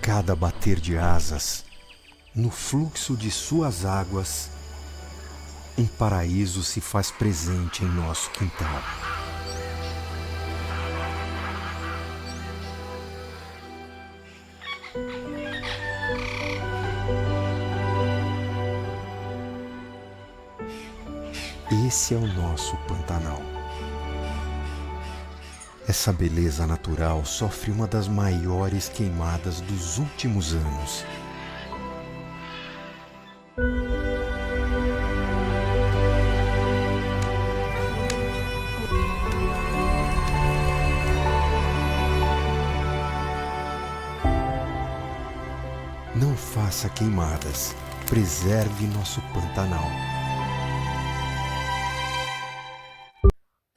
cada bater de asas, no fluxo de suas águas, um paraíso se faz presente em nosso quintal. Esse é o nosso Pantanal. Essa beleza natural sofre uma das maiores queimadas dos últimos anos. Não faça queimadas, preserve nosso Pantanal.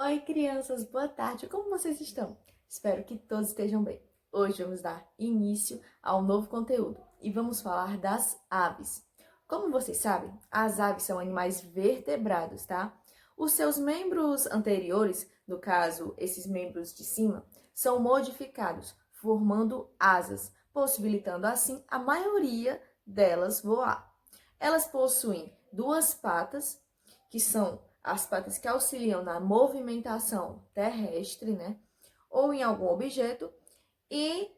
Oi, crianças, boa tarde, como vocês estão? Espero que todos estejam bem. Hoje vamos dar início ao novo conteúdo e vamos falar das aves. Como vocês sabem, as aves são animais vertebrados, tá? Os seus membros anteriores, no caso, esses membros de cima, são modificados, formando asas, possibilitando assim a maioria delas voar. Elas possuem duas patas, que são as patas que auxiliam na movimentação terrestre, né? Ou em algum objeto, e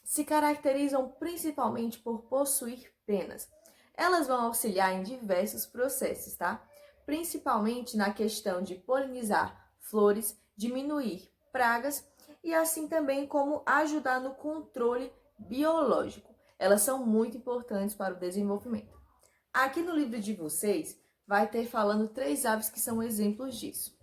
se caracterizam principalmente por possuir penas. Elas vão auxiliar em diversos processos, tá? Principalmente na questão de polinizar flores, diminuir pragas e assim também como ajudar no controle biológico. Elas são muito importantes para o desenvolvimento. Aqui no livro de vocês vai ter falando 3 aves que são exemplos disso.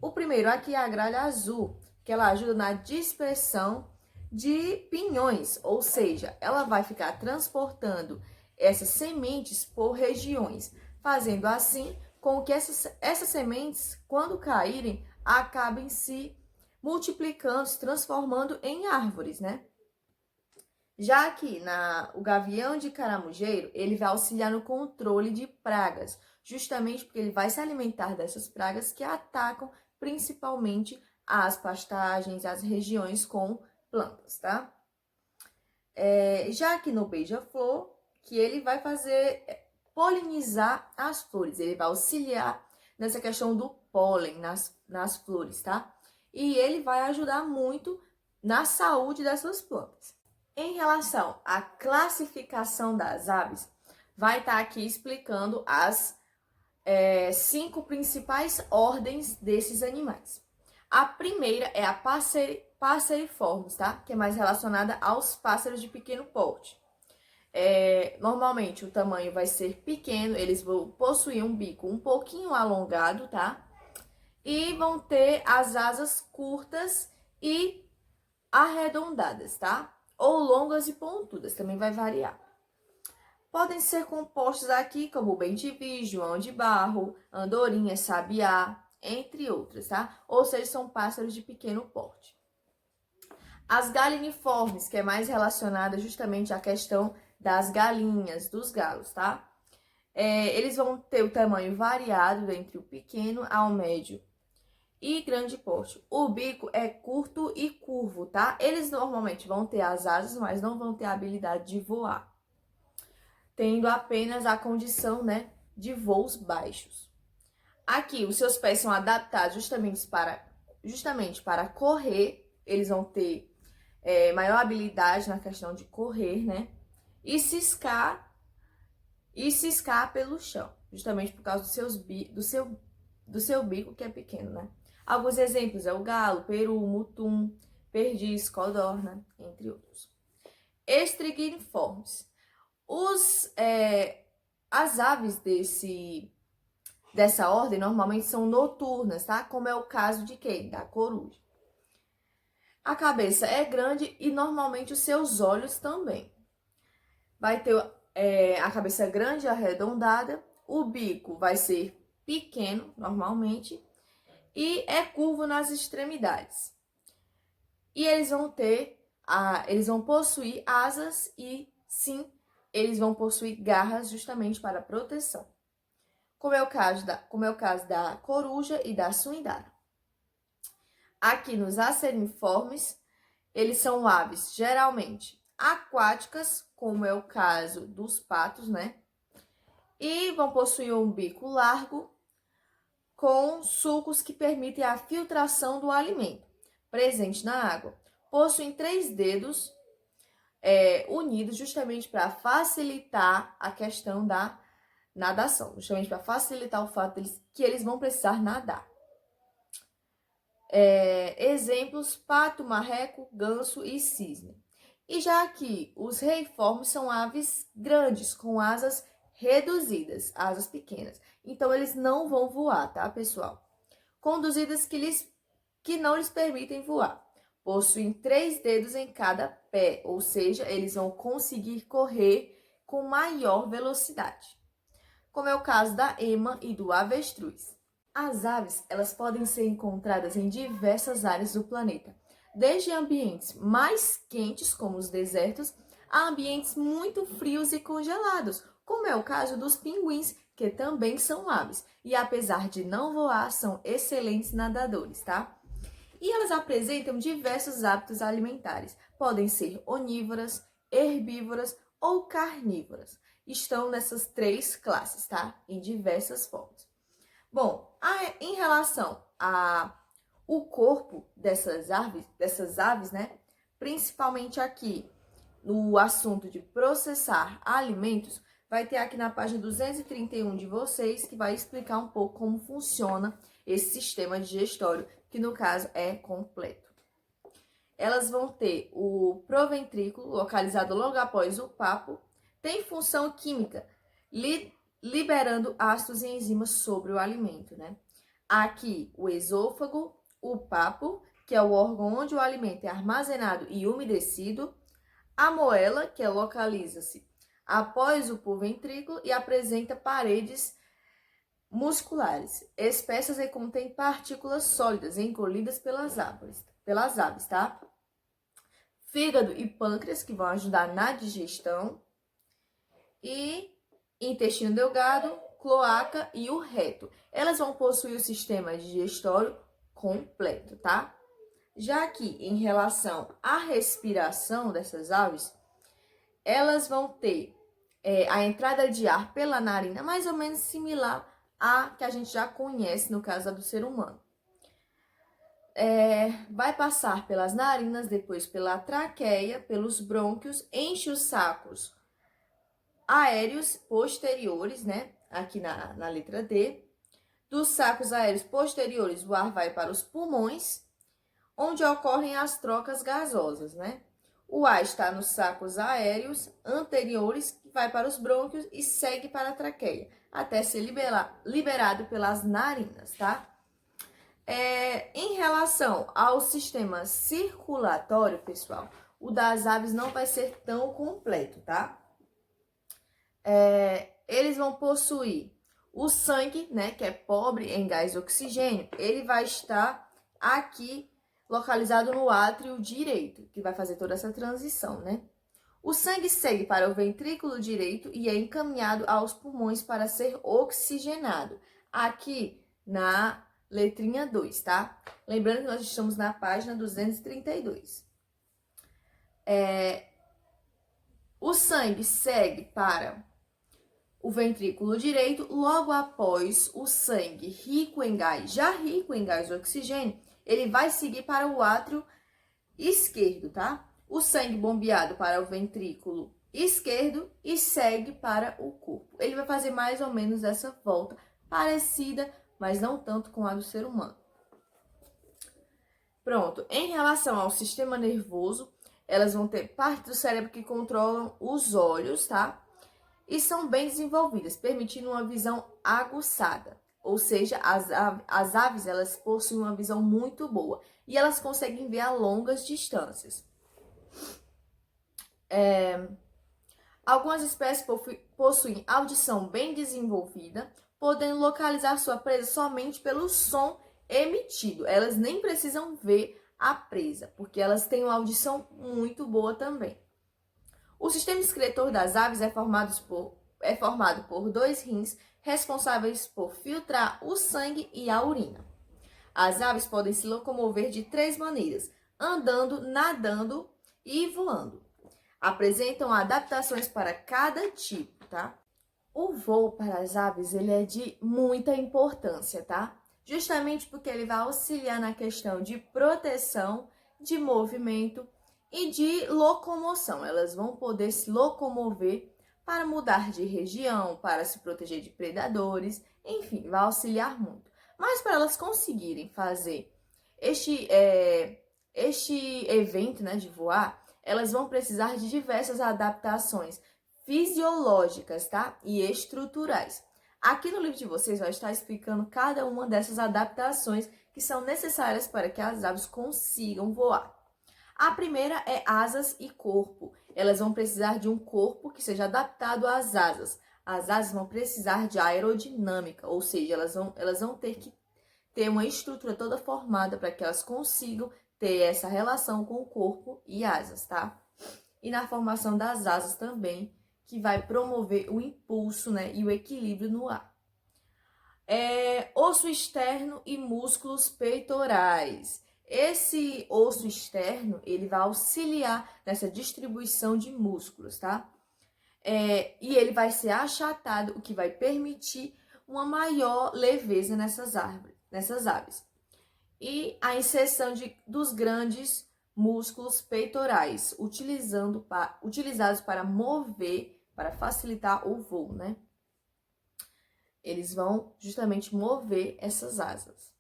O primeiro aqui é a gralha azul, que ela ajuda na dispersão de pinhões, ou seja, ela vai ficar transportando essas sementes por regiões, fazendo assim com que essas sementes, quando caírem, acabem se multiplicando, se transformando em árvores, né? Já que o gavião de caramujeiro, ele vai auxiliar no controle de pragas, justamente porque ele vai se alimentar dessas pragas que atacam principalmente as pastagens, as regiões com plantas, tá? Já que no beija-flor, que ele vai fazer polinizar as flores, ele vai auxiliar nessa questão do pólen nas flores, tá? E ele vai ajudar muito na saúde dessas plantas. Em relação à classificação das aves, vai estar aqui explicando as 5 principais ordens desses animais. A primeira é a Passeriformes, tá? Que é mais relacionada aos pássaros de pequeno porte. Normalmente o tamanho vai ser pequeno, eles vão possuir um bico um pouquinho alongado, tá? E vão ter as asas curtas e arredondadas, tá? Ou longas e pontudas, também vai variar. Podem ser compostos aqui como bem-te-vi, João de Barro, andorinha, sabiá, entre outras, tá? Ou seja, são pássaros de pequeno porte. As galiniformes, que é mais relacionada justamente à questão das galinhas, dos galos, tá? Eles vão ter o tamanho variado entre o pequeno ao médio e grande porte. O bico é curto e curvo, tá? Eles normalmente vão ter as asas, mas não vão ter a habilidade de voar, tendo apenas a condição, né, de voos baixos. Aqui, os seus pés são adaptados justamente para correr, eles vão ter maior habilidade na questão de correr, né, e ciscar pelo chão, justamente por causa do seu bico, que é pequeno, né. Alguns exemplos é o galo, peru, mutum, perdiz, codorna, entre outros. Estrigniformes. As aves dessa ordem normalmente são noturnas, tá? Como é o caso de quem? Da coruja. A cabeça é grande e normalmente os seus olhos também. Vai ter a cabeça grande e arredondada, o bico vai ser pequeno normalmente e é curvo nas extremidades. E eles vão possuir asas e sim, eles vão possuir garras justamente para proteção, como é o caso da coruja e da suindara. Aqui nos aceriformes, Eles são aves geralmente aquáticas, como é o caso dos patos, né? E vão possuir um bico largo com sulcos que permitem a filtração do alimento presente na água. Possuem 3 dedos unidos justamente para facilitar a questão da nadação, justamente para facilitar o fato que eles vão precisar nadar. Exemplos: pato, marreco, ganso e cisne. E já aqui, os reiformes são aves grandes, com asas reduzidas, asas pequenas. Então, eles não vão voar, tá, pessoal? Conduzidas que não lhes permitem voar. Possuem 3 dedos em cada pé, ou seja, eles vão conseguir correr com maior velocidade, como é o caso da ema e do avestruz. As aves, elas podem ser encontradas em diversas áreas do planeta, desde ambientes mais quentes, como os desertos, a ambientes muito frios e congelados, como é o caso dos pinguins, que também são aves, e apesar de não voar, são excelentes nadadores, tá? E elas apresentam diversos hábitos alimentares. Podem ser onívoras, herbívoras ou carnívoras. Estão nessas 3 classes, tá? Em diversas formas. Bom, em relação ao corpo dessas aves, né? Principalmente aqui no assunto de processar alimentos, vai ter aqui na página 231 de vocês, que vai explicar um pouco como funciona esse sistema digestório, que no caso é completo. Elas vão ter o proventrículo, localizado logo após o papo, tem função química, liberando ácidos e enzimas sobre o alimento, né? Aqui o esôfago, o papo, que é o órgão onde o alimento é armazenado e umedecido, a moela, que localiza-se após o proventrículo e apresenta paredes musculares, espessas e contém partículas sólidas engolidas pelas aves, tá? Fígado e pâncreas, que vão ajudar na digestão, e intestino delgado, cloaca e o reto. Elas vão possuir o sistema digestório completo, tá? Já que em relação à respiração dessas aves, elas vão ter a entrada de ar pela narina, mais ou menos similar à que a gente já conhece no caso do ser humano. Vai passar pelas narinas, depois pela traqueia, pelos brônquios, enche os sacos aéreos posteriores, né? Aqui na letra D. Dos sacos aéreos posteriores, o ar vai para os pulmões, onde ocorrem as trocas gasosas, né? O ar está nos sacos aéreos anteriores, que vai para os brônquios e segue para a traqueia, até ser liberado pelas narinas, tá? Em relação ao sistema circulatório, pessoal, o das aves não vai ser tão completo, tá? Eles vão possuir o sangue, né, que é pobre em gás e oxigênio, ele vai estar aqui localizado no átrio direito, que vai fazer toda essa transição, né? O sangue segue para o ventrículo direito e é encaminhado aos pulmões para ser oxigenado. Aqui na letrinha 2, tá? Lembrando que nós estamos na página 232. O sangue segue para o ventrículo direito, logo após o sangue rico em gás, já rico em gás e oxigênio, ele vai seguir para o átrio esquerdo, tá? O sangue bombeado para o ventrículo esquerdo e segue para o corpo. Ele vai fazer mais ou menos essa volta, parecida, mas não tanto com a do ser humano. Pronto, em relação ao sistema nervoso, elas vão ter parte do cérebro que controlam os olhos, tá? E são bem desenvolvidas, permitindo uma visão aguçada. Ou seja, as aves, elas possuem uma visão muito boa e elas conseguem ver a longas distâncias. Algumas espécies possuem audição bem desenvolvida, podendo localizar sua presa somente pelo som emitido. Elas nem precisam ver a presa, porque elas têm uma audição muito boa também. O sistema excretor das aves é formado por 2 rins, responsáveis por filtrar o sangue e a urina. As aves podem se locomover de 3 maneiras: andando, nadando e voando. Apresentam adaptações para cada tipo, tá? O voo para as aves, ele é de muita importância, tá? Justamente porque ele vai auxiliar na questão de proteção, de movimento e de locomoção. Elas vão poder se locomover para mudar de região, para se proteger de predadores, enfim, vai auxiliar muito. Mas para elas conseguirem fazer este evento, né, de voar, elas vão precisar de diversas adaptações fisiológicas, tá? E estruturais. Aqui no livro de vocês vai estar explicando cada uma dessas adaptações que são necessárias para que as aves consigam voar. A primeira é asas e corpo. Elas vão precisar de um corpo que seja adaptado às asas. As asas vão precisar de aerodinâmica, ou seja, elas vão ter que ter uma estrutura toda formada para que elas consigam ter essa relação com o corpo e asas, tá? E na formação das asas também, que vai promover o impulso, né, e o equilíbrio no ar. Osso externo e músculos peitorais. Esse osso externo, ele vai auxiliar nessa distribuição de músculos, tá? E ele vai ser achatado, o que vai permitir uma maior leveza nessas aves. E a inserção dos grandes músculos peitorais, utilizados para mover, para facilitar o voo, né? Eles vão justamente mover essas asas.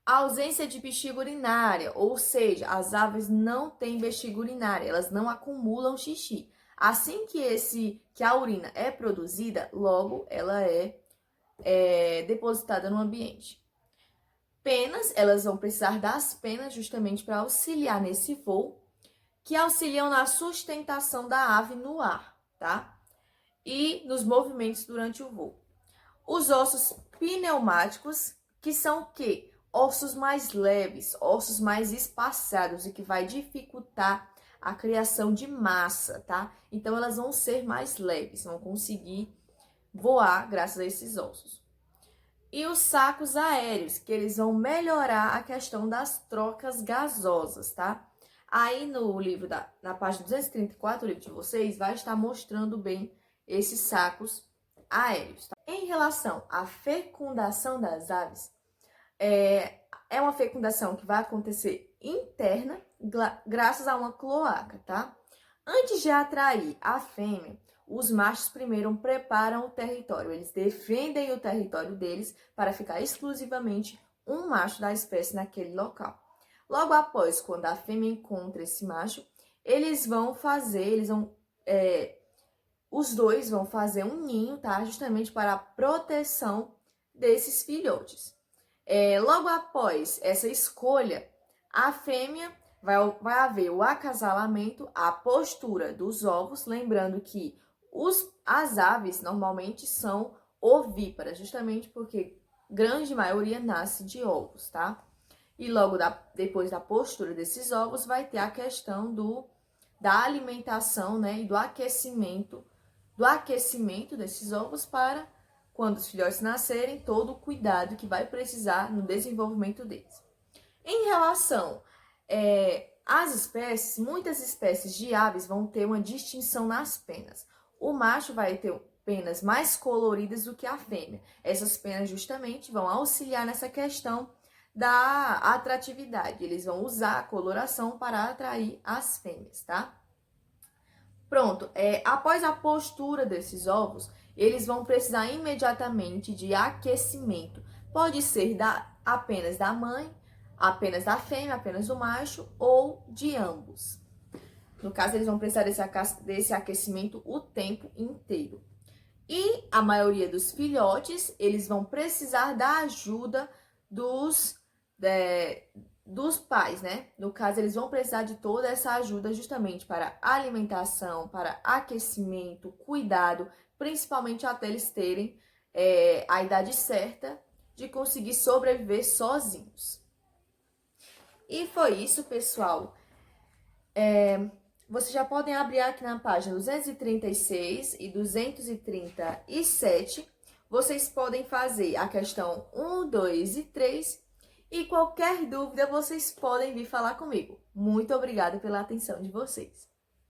A ausência de bexiga urinária, ou seja, as aves não têm bexiga urinária, elas não acumulam xixi. Assim que a urina é produzida, logo ela é depositada no ambiente. Penas, elas vão precisar das penas justamente para auxiliar nesse voo, que auxiliam na sustentação da ave no ar, tá? E nos movimentos durante o voo. Os ossos pneumáticos, que são o quê? Ossos mais leves, ossos mais espaçados e que vai dificultar a criação de massa, tá? Então, elas vão ser mais leves, vão conseguir voar graças a esses ossos. E os sacos aéreos, que eles vão melhorar a questão das trocas gasosas, tá? Aí no livro, na página 234 do livro de vocês, vai estar mostrando bem esses sacos aéreos. Tá? Em relação à fecundação das aves, é uma fecundação que vai acontecer interna, graças a uma cloaca, tá? Antes de atrair a fêmea, os machos primeiro preparam o território. Eles defendem o território deles para ficar exclusivamente um macho da espécie naquele local. Logo após, quando a fêmea encontra esse macho, os dois vão fazer um ninho, tá? Justamente para a proteção desses filhotes. Logo após essa escolha, a fêmea vai haver o acasalamento, a postura dos ovos, lembrando que as aves normalmente são ovíparas, justamente porque grande maioria nasce de ovos, tá? E logo depois da postura desses ovos vai ter a questão da alimentação, né, e do aquecimento desses ovos para quando os filhotes nascerem, todo o cuidado que vai precisar no desenvolvimento deles. Em relação às espécies, muitas espécies de aves vão ter uma distinção nas penas. O macho vai ter penas mais coloridas do que a fêmea. Essas penas justamente vão auxiliar nessa questão da atratividade. Eles vão usar a coloração para atrair as fêmeas, tá? Pronto, após a postura desses ovos, eles vão precisar imediatamente de aquecimento. Pode ser apenas da mãe, apenas da fêmea, apenas do macho ou de ambos. No caso, eles vão precisar desse aquecimento o tempo inteiro. E a maioria dos filhotes, eles vão precisar da ajuda dos pais, né? No caso, eles vão precisar de toda essa ajuda justamente para alimentação, para aquecimento, cuidado, principalmente até eles terem a idade certa de conseguir sobreviver sozinhos. E foi isso, pessoal. Vocês já podem abrir aqui na página 236 e 237. Vocês podem fazer a questão 1, 2 e 3 E qualquer dúvida, vocês podem vir falar comigo. Muito obrigada pela atenção de vocês.